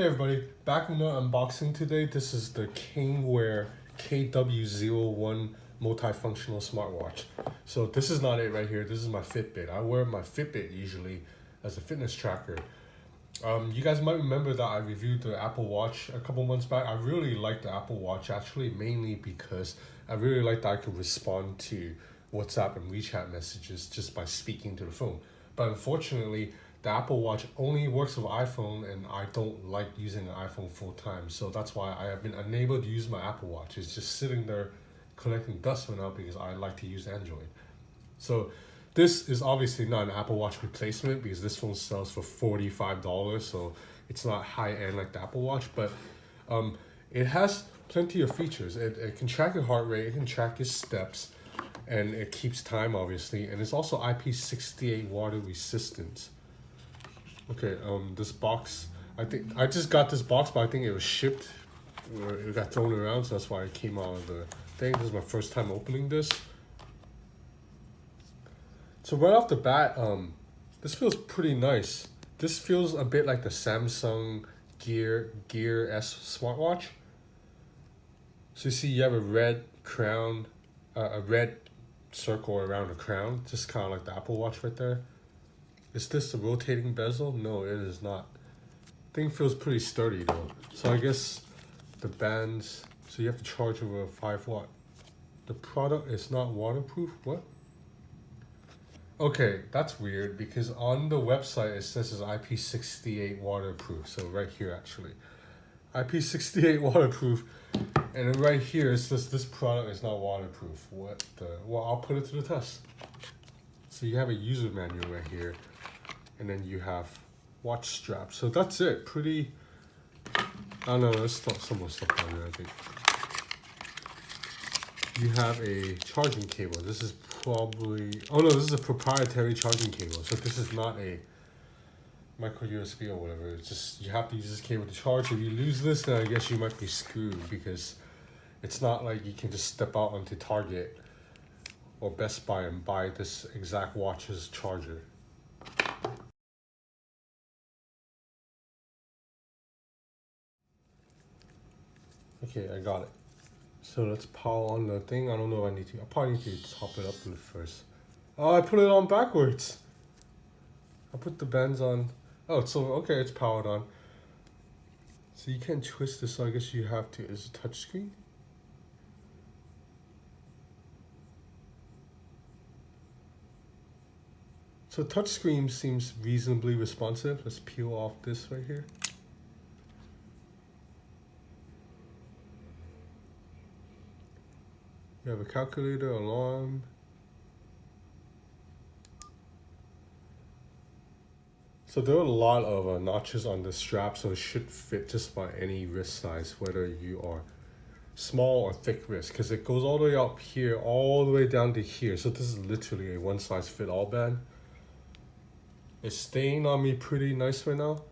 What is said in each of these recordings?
Hey everybody, back in the unboxing today. This is the Kingwear KW01 multifunctional smartwatch. So this is not it right here. This is my Fitbit. I wear my Fitbit usually as a fitness tracker. You guys might remember that I reviewed the Apple Watch a couple months back. I really like the Apple Watch actually, mainly because I really like that I could respond to WhatsApp and WeChat messages just by speaking to the phone. But unfortunately, the Apple Watch only works with iPhone, and I don't like using an iPhone full time. So that's why I have been unable to use my Apple Watch. It's just sitting there collecting dust for now because I like to use Android. So this is obviously not an Apple Watch replacement because this phone sells for $45, so it's not high end like the Apple Watch, but it has plenty of features. It can track your heart rate, it can track your steps, and it keeps time obviously, and it's also IP68 water resistant. Okay, this box, I think I just got this box, but I think it was shipped or it got thrown around, so that's why it came out of the thing. This is my first time opening this. So right off the bat, this feels pretty nice. This feels a bit like the Samsung Gear S smartwatch. So you see you have a red crown, a red circle around the crown, just kind of like the Apple Watch right there. Is this the rotating bezel? No, it is not. Thing feels pretty sturdy though. So I guess the bands, so you have to charge over a 5 watt. The product is not waterproof, what? Okay, that's weird because on the website it says it's IP68 waterproof. So right here actually, IP68 waterproof, and then right here it says this product is not waterproof. What the? Well, I'll put it to the test. So you have a user manual right here, and then you have watch straps. So that's it. Pretty. I don't know. There's some more stuff on there. I think you have a charging cable. This is probably. Oh no, this is a proprietary charging cable. So this is not a micro USB or whatever. It's just you have to use this cable to charge. If you lose this, then I guess you might be screwed because it's not like you can just step out onto Target or Best Buy and buy this exact watch's charger. Okay, I got it. So let's power on the thing. I don't know if I need to. I probably need to top it up first. Oh, I put it on backwards. I put the bands on. Oh, so okay, it's powered on. So you can't twist this, so I guess you have to. Is it touchscreen? So touchscreen seems reasonably responsive. Let's peel off this right here. You have a calculator, alarm. So there are a lot of notches on the strap, so it should fit just about any wrist size, whether you are small or thick wrist, because it goes all the way up here, all the way down to here. So this is literally a one-size-fit-all band. It's staying on me pretty nice right now.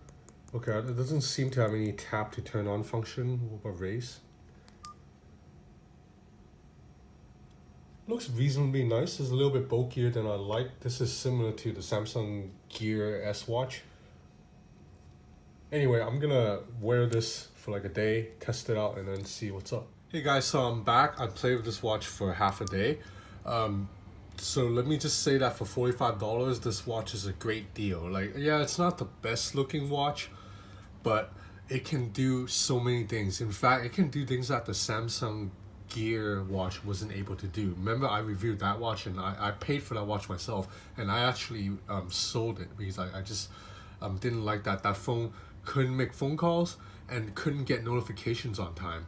Okay, it doesn't seem to have any tap to turn on function or raise. Looks reasonably nice. It's a little bit bulkier than I like. This is similar to the Samsung Gear S watch. Anyway, I'm gonna wear this for like a day, test it out, and then see what's up. Hey guys, so I'm back. I played with this watch for half a day. So let me just say that for $45, this watch is a great deal. Like, yeah, it's not the best looking watch, but it can do so many things. In fact, it can do things that the Samsung Gear watch wasn't able to do. Remember, I reviewed that watch and I paid for that watch myself, and I actually sold it because I just didn't like that phone couldn't make phone calls and couldn't get notifications on time.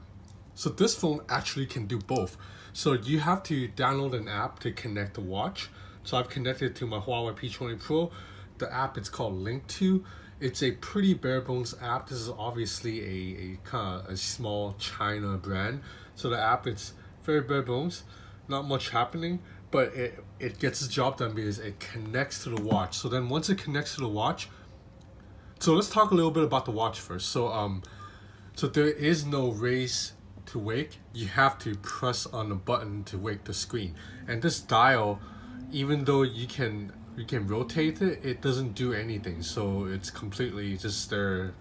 So this phone actually can do both. So you have to download an app to connect the watch. So I've connected to my Huawei P20 Pro. The app it's called Link to. It's a pretty bare bones app. This is obviously a kind of a small China brand. So the app, it's very bare bones, not much happening, but it gets the job done because it connects to the watch. So then once it connects to the watch, so let's talk a little bit about the watch first. So so there is no raise to wake. You have to press on the button to wake the screen. And this dial, even though you can rotate it, it doesn't do anything. So it's completely just there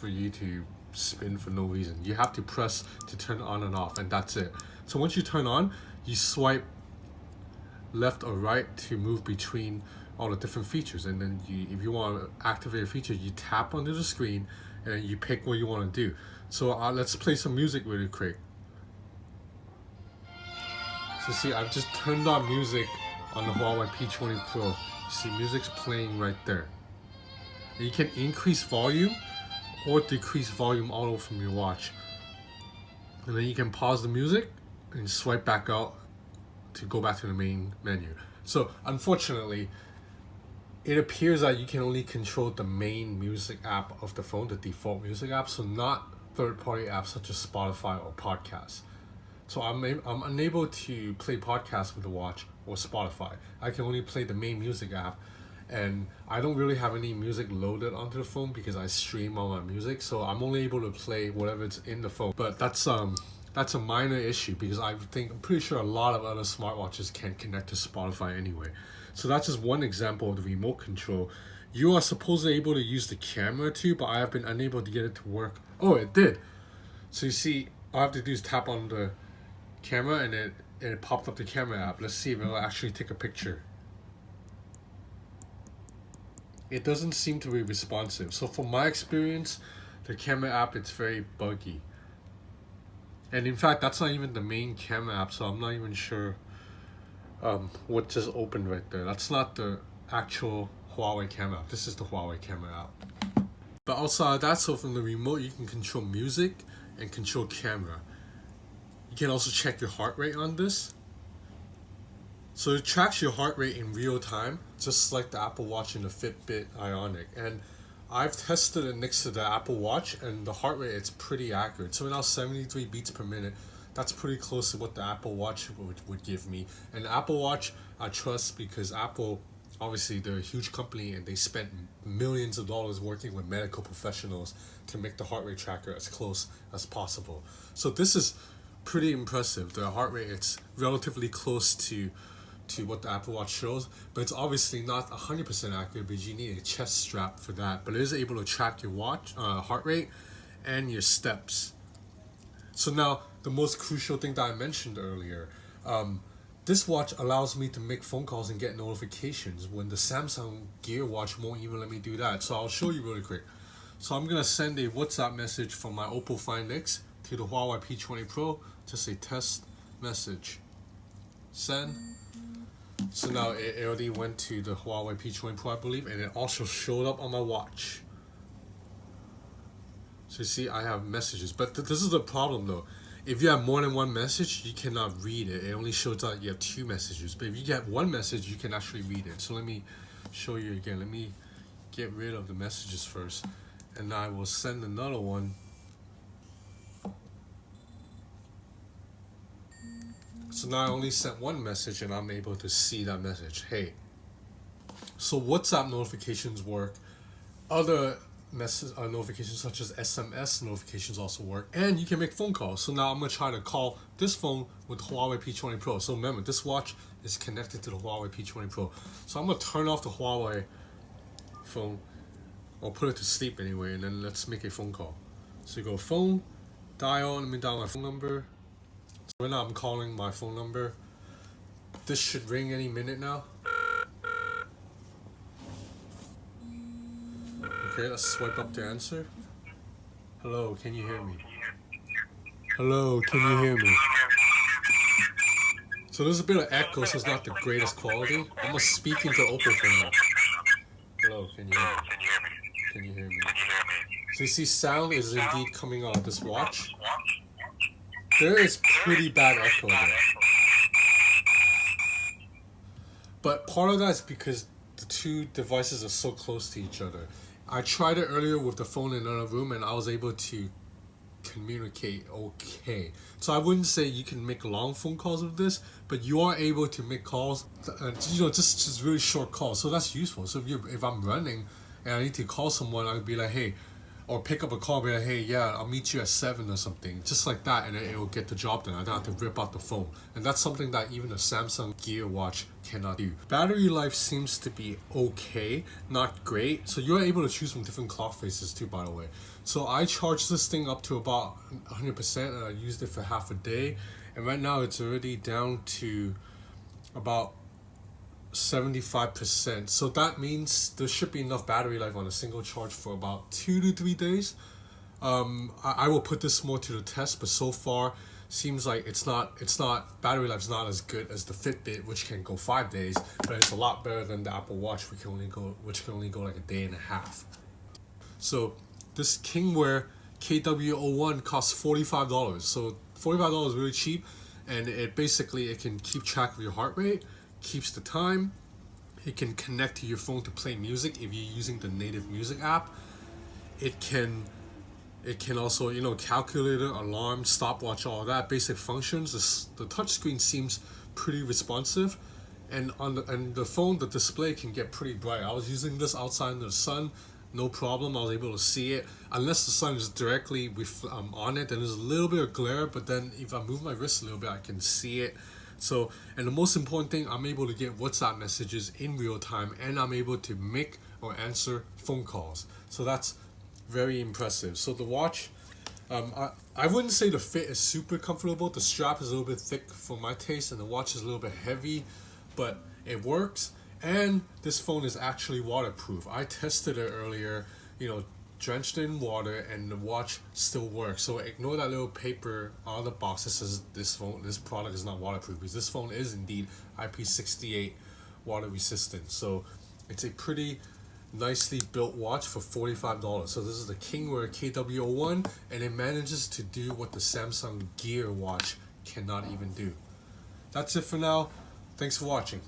for you to spin for no reason. You have to press to turn it on and off, and that's it. So once you turn on, you swipe left or right to move between all the different features, and then if you want to activate a feature, you tap onto the screen and then you pick what you want to do. So let's play some music really quick. So see, I've just turned on music on the Huawei P20 Pro. You see music's playing right there. And you can increase volume or decrease volume auto from your watch. And then you can pause the music and swipe back out to go back to the main menu. So unfortunately, it appears that you can only control the main music app of the phone, the default music app, so not third-party apps such as Spotify or podcasts. So I'm unable to play podcasts with the watch or Spotify. I can only play the main music app, and I don't really have any music loaded onto the phone because I stream all my music, so I'm only able to play whatever's in the phone. But that's a minor issue because I'm pretty sure a lot of other smartwatches can connect to Spotify anyway. So that's just one example of the remote control. You are supposedly able to use the camera too, but I have been unable to get it to work. Oh, it did. So you see, all I have to do is tap on the camera and it popped up the camera app. Let's see if it'll actually take a picture. It doesn't seem to be responsive. So from my experience, the camera app, it's very buggy. And in fact, that's not even the main camera app, so I'm not even sure what just opened right there. That's not the actual Huawei camera app. This is the Huawei camera app. But outside of that, so from the remote, you can control music and control camera. You can also check your heart rate on this. So it tracks your heart rate in real time, just like the Apple Watch and the Fitbit Ionic. And I've tested it next to the Apple Watch, and the heart rate, it's pretty accurate. So now 73 beats per minute. That's pretty close to what the Apple Watch would give me. And the Apple Watch, I trust because Apple, obviously, they're a huge company and they spent millions of dollars working with medical professionals to make the heart rate tracker as close as possible. So this is pretty impressive. The heart rate, it's relatively close to what the Apple Watch shows, but it's obviously not 100% accurate because you need a chest strap for that. But it is able to track your watch heart rate and your steps. So now the most crucial thing that I mentioned earlier, this watch allows me to make phone calls and get notifications when the Samsung Gear watch won't even let me do that. So I'll show you really quick. So I'm gonna send a WhatsApp message from my Oppo Find X to the Huawei P20 Pro, just a test message. Send. So now it already went to the Huawei P20 Pro, I believe, and it also showed up on my watch. So you see, I have messages, but this is the problem though. If you have more than one message, you cannot read it. It only shows that you have two messages. But if you get one message, you can actually read it. So let me show you again. Let me get rid of the messages first, and I will send another one. So now I only sent one message and I'm able to see that message. Hey. So WhatsApp notifications work. Other notifications such as SMS notifications also work. And you can make phone calls. So now I'm going to try to call this phone with the Huawei P20 Pro. So remember, this watch is connected to the Huawei P20 Pro. So I'm going to turn off the Huawei phone. Or put it to sleep anyway. And then let's make a phone call. So you go phone, dial, let me dial my phone number. So right now I'm calling my phone number. This should ring any minute now. Okay, let's swipe up to answer. Hello, can you hear me? Hello, can you hear me? So there's a bit of echo, so it's not the greatest quality. I'm just speaking to Oppo phone now. Hello, can you hear me? Can you hear me? So you see, sound is indeed coming out of this watch. There is pretty bad echo there. But part of that is because the two devices are so close to each other. I tried it earlier with the phone in another room and I was able to communicate okay. So I wouldn't say you can make long phone calls with this, but you are able to make calls, just really short calls. So that's useful. So if I'm running and I need to call someone, I would be like, hey, or pick up a call and be like, hey, yeah, I'll meet you at 7 or something, just like that, and then it will get the job done. I don't have to rip out the phone. And that's something that even a Samsung Gear watch cannot do. Battery life seems to be okay, not great. So you're able to choose from different clock faces too, by the way. So I charged this thing up to about 100% and I used it for half a day. And right now it's already down to about 75%. So that means there should be enough battery life on a single charge for about 2 to 3 days. I will put this more to the test, but so far seems like it's not battery life's not as good as the Fitbit, which can go 5 days, but it's a lot better than the Apple Watch, which can only go like a day and a half. So this Kingwear KW01 costs $45. So $45 is really cheap, and it can keep track of your heart rate, keeps the time. It can connect to your phone to play music if you're using the native music app. It can also, calculator, alarm, stopwatch, all that basic functions. The touchscreen seems pretty responsive, and on the phone, the display can get pretty bright. I was using this outside in the sun, no problem. I was able to see it. Unless the sun is directly on it, then there's a little bit of glare, but then if I move my wrist a little bit, I can see it. So, and the most important thing, I'm able to get WhatsApp messages in real time, and I'm able to make or answer phone calls. So that's very impressive. So the watch, I wouldn't say the fit is super comfortable. The strap is a little bit thick for my taste, and the watch is a little bit heavy, but it works. And this phone is actually waterproof. I tested it earlier, drenched in water, and the watch still works. So ignore that little paper on the box that says this product is not waterproof, because this phone is indeed IP68 water resistant. So it's a pretty nicely built watch for $45. So this is the Kingwear KW01, and it manages to do what the Samsung Gear watch cannot even do. That's it for now. Thanks for watching.